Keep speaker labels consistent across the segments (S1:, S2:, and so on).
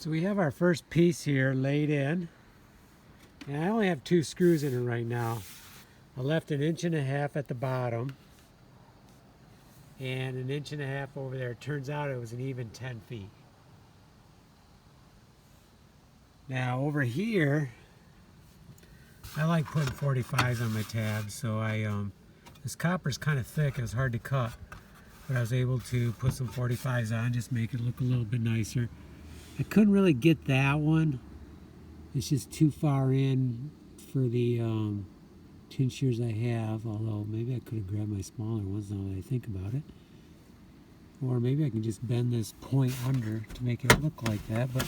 S1: So we have our first piece here laid in, and I only have 2 screws in it right now. I left 1.5 inches at the bottom and 1.5 inches over there. It turns out it was an even 10 feet. Now over here, I like putting 45s on my tabs, so this copper's kind of thick and it's hard to cut, but I was able to put some 45s on, just make it look a little bit nicer. I couldn't really get that one. It's just too far in for the tin shears I have, although maybe I could have grabbed my smaller ones now that I think about it. Or maybe I can just bend this point under to make it look like that. But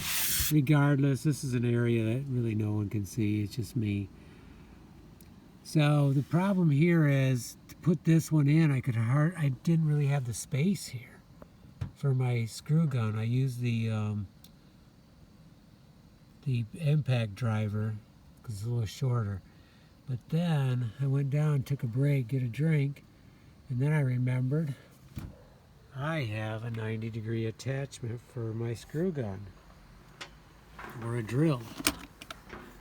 S1: regardless, this is an area that really no one can see. It's just me. So the problem here is to put this one in, I didn't really have the space here for my screw gun. I used the impact driver because it's a little shorter. But then I went down, took a break, get a drink, and then I remembered I have a 90-degree attachment for my screw gun, or a drill,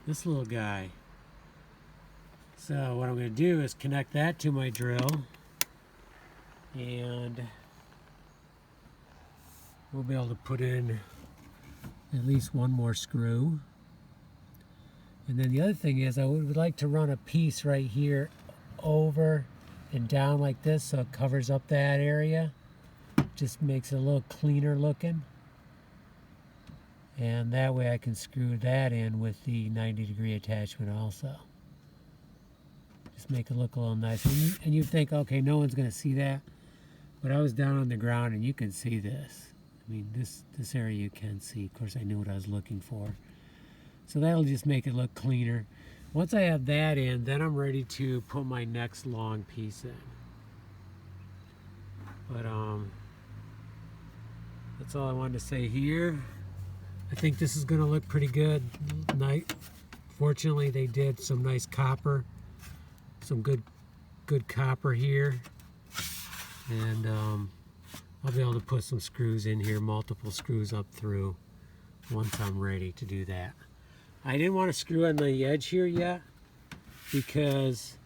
S1: this little guy. So what I'm going to do is connect that to my drill, and we'll be able to put in at least one more screw. And then the other thing is I would like to run a piece right here over and down like this so it covers up that area. Just makes it a little cleaner looking. And that way I can screw that in with the 90-degree attachment also. Just make it look a little nicer. And you think, okay, no one's going to see that. But I was down on the ground and you can see this. I mean, this area you can see. Of course, I knew what I was looking for. So that'll just make it look cleaner. Once I have that in, then I'm ready to put my next long piece in. But that's all I wanted to say here. I think this is going to look pretty good. Fortunately, they did some nice copper, some good copper here, and I'll be able to put some screws in here, multiple screws up through, once I'm ready to do that. I didn't want to screw on the edge here yet because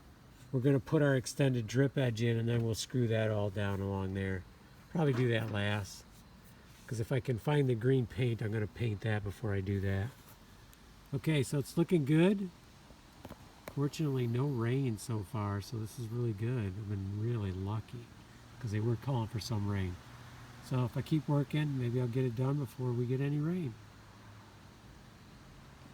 S1: we're going to put our extended drip edge in and then we'll screw that all down along there. Probably do that last, because if I can find the green paint, I'm going to paint that before I do that. Okay, so it's looking good. Fortunately, no rain so far, so this is really good. I've been really lucky because they were calling for some rain. So if I keep working, maybe I'll get it done before we get any rain.